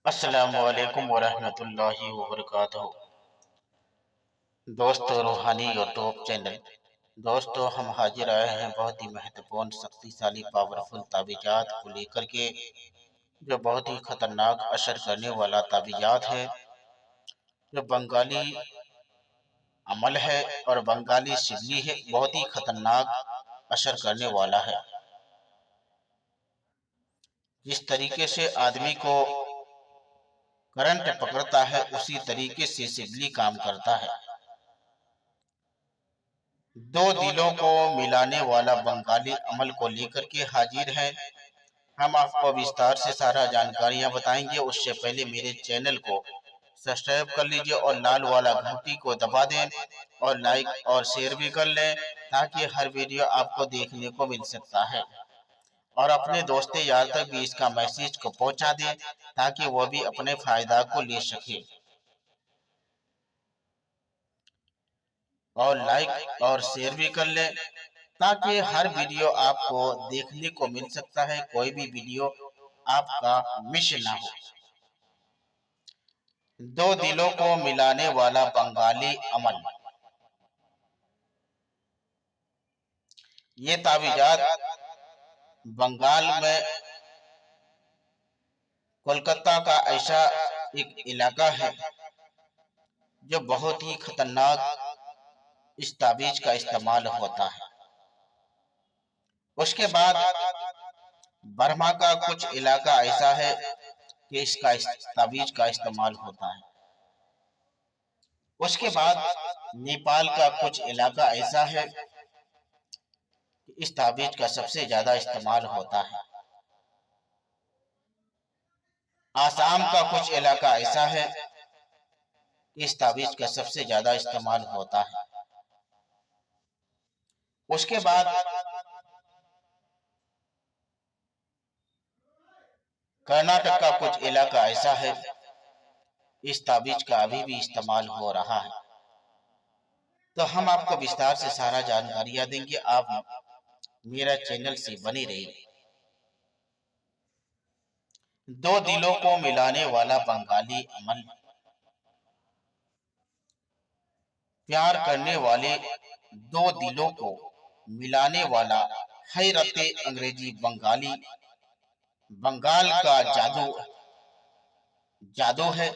अस्सलामुअलैकुम वरहमतुल्लाहि वबरकातुहू। दोस्तों, रूहानी यूट्यूब चैनल। दोस्तों, हम हाजिर आए हैं बहुत ही महत्वपूर्ण, शक्तिशाली, पावरफुल ताबीजात को लेकर के, जो बहुत ही खतरनाक असर करने वाला ताबीजात है, जो बंगाली अमल है और बंगाली सिबली है, बहुत ही खतरनाक असर करने वाला है। जिस तरीके से आदमी को करंट पकड़ता है, उसी तरीके से सिबली काम करता है। दो दिलों को मिलाने वाला बंगाली अमल को लेकर के हाजिर है। हम आपको विस्तार से सारा जानकारियां बताएंगे। उससे पहले मेरे चैनल को सब्सक्राइब कर लीजिए और लाल वाला घंटी को दबा दें और लाइक और शेयर भी कर लें, ताकि हर वीडियो आपको देखने को मिल सकता है। और अपने दोस्तों यार तक भी इसका मैसेज को पहुंचा दें, ताकि वो भी अपने फायदा को ले सके। और लाइक और शेयर भी कर लें, ताकि हर वीडियो आपको देखने को मिल सकता है, कोई भी वीडियो आपका मिस ना हो। दो दिलों को मिलाने वाला बंगाली अमल। ये तावीजात बंगाल में कोलकाता का ऐसा एक इलाका है जो बहुत ही खतरनाक इस ताबीज का इस्तेमाल होता है। उसके बाद बर्मा का कुछ इलाका ऐसा है कि इसका ताबीज का इस्तेमाल होता है। उसके बाद नेपाल का कुछ इलाका ऐसा है कि इस ताबीज का सबसे ज्यादा इस्तेमाल होता है। आसाम का कुछ इलाका ऐसा है कि इस ताबीज का सबसे ज्यादा इस्तेमाल होता है। उसके बाद कर्नाटक का कुछ इलाका ऐसा है, इस ताबीज का अभी भी इस्तेमाल हो रहा है। तो हम आपको विस्तार से सारा जानकारियां देंगे। आप मेरा चैनल से बने रहिए। दो दिलों को मिलाने वाला बंगाली अमल। प्यार करने वाले दो दिलों को मिलाने वाला हैरत अंग्रेजी बंगाली बंगाल का जादू जादू है,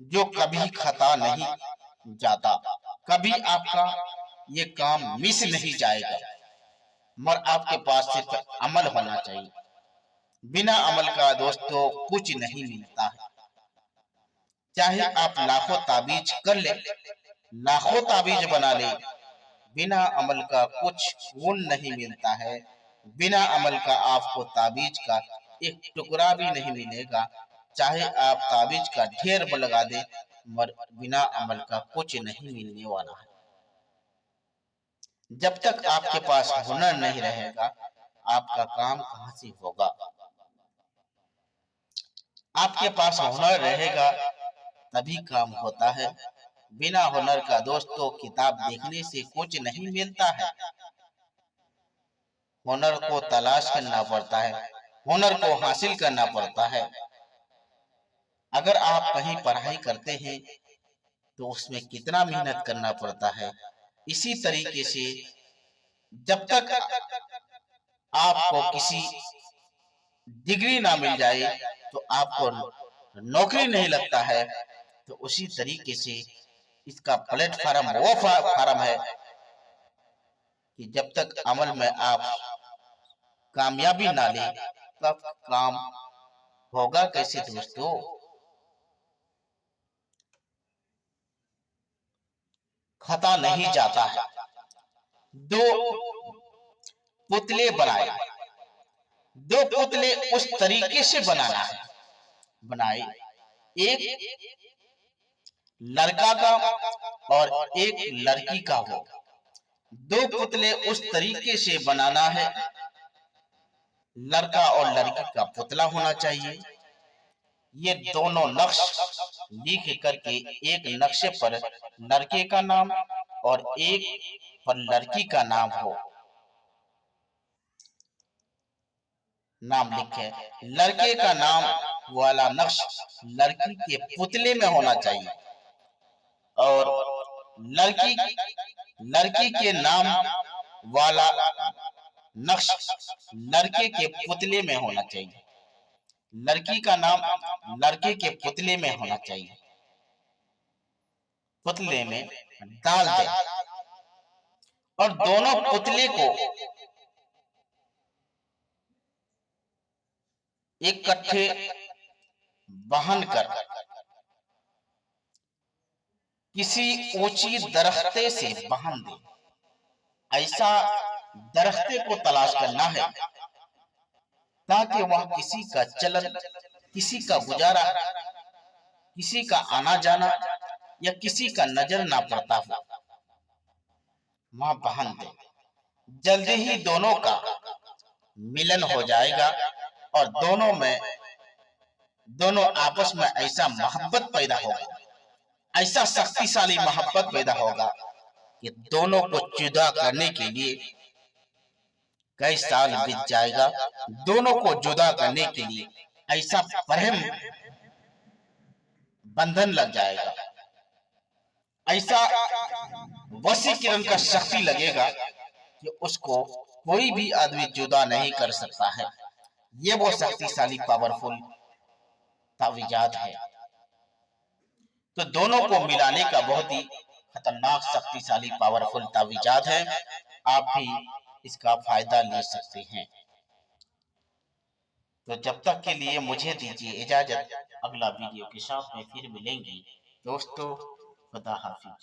जो कभी खता नहीं जाता। कभी आपका ये काम मिस नहीं जाएगा, मगर आपके पास सिर्फ अमल होना चाहिए। बिना अमल का दोस्तों कुछ नहीं मिलता है। चाहे आप लाखों ताबीज कर ले, लाखों ताबीज बना ले, बिना अमल का कुछ खून नहीं मिलता है। बिना अमल का आपको ताबीज का एक टुकड़ा भी नहीं मिलेगा। चाहे आप ताबीज का ढेर लगा दे, मगर बिना अमल का कुछ नहीं मिलने वाला है। जब तक आपके पास हुनर नहीं रहेगा, आपका काम कहां से होगा। आपके पास हुनर रहेगा तभी काम होता है। बिना हुनर का दोस्तों किताब देखने से कुछ नहीं मिलता है। हुनर को तलाश करना पड़ता है, हुनर को हासिल करना पड़ता है। अगर आप कहीं पढ़ाई करते हैं तो उसमें कितना मेहनत करना पड़ता है। इसी तरीके से जब तक आपको किसी डिग्री ना मिल जाए तो आपको नौकरी नहीं लगता है। तो उसी तरीके से इसका प्लेटफॉर्म वो फार्म है कि जब तक अमल में आप कामयाबी ना ले, तब काम होगा कैसे दोस्तों। खता नहीं जाता है। दो पुतले बनाए, दो पुतले उस तरीके से बनाए, एक लड़का का और एक लड़की का हो। दो पुतले उस तरीके से बनाना है, लड़का और लड़की का पुतला होना चाहिए। ये दोनों नक्श लिख करके एक नक्शे पर लड़के का नाम और एक पर लड़की का नाम हो, नाम लिखे। लड़के का नाम वाला नक्श लड़की के पुतले में होना चाहिए और लड़की लड़की के नाम वाला नक्श लड़के के पुतले में होना चाहिए। लड़की का नाम लड़के के पुतले में होना चाहिए, पुतले में डाल दे और दोनों पुतले को इकट्ठे बहन कर किसी ऊंची दरख्ते से बांध दे। ऐसा दरख्ते को तलाश करना है ताकि वह किसी का चलन, किसी का गुजारा, किसी का आना जाना या किसी का नजर ना पड़ता हो, वहां बांध दे। जल्दी ही दोनों का मिलन हो जाएगा और दोनों आपस में ऐसा मोहब्बत पैदा होगा, ऐसा शक्तिशाली मोहब्बत पैदा होगा कि दोनों को जुदा करने के लिए कई साल बीत जाएगा। दोनों को जुदा करने के लिए ऐसा प्रेम बंधन लग जाएगा, ऐसा वशीकरण का शक्ति लगेगा कि उसको कोई भी आदमी जुदा नहीं कर सकता है। ये वो शक्तिशाली पावरफुल तावीज़ात है। तो दोनों को मिलाने का बहुत ही खतरनाक शक्तिशाली पावरफुल तावीज़ात है। आप भी इसका फायदा ले सकते हैं। तो जब तक के लिए मुझे दीजिए इजाजत, अगला वीडियो के साथ में फिर मिलेंगे दोस्तों। खुदा हाफिज।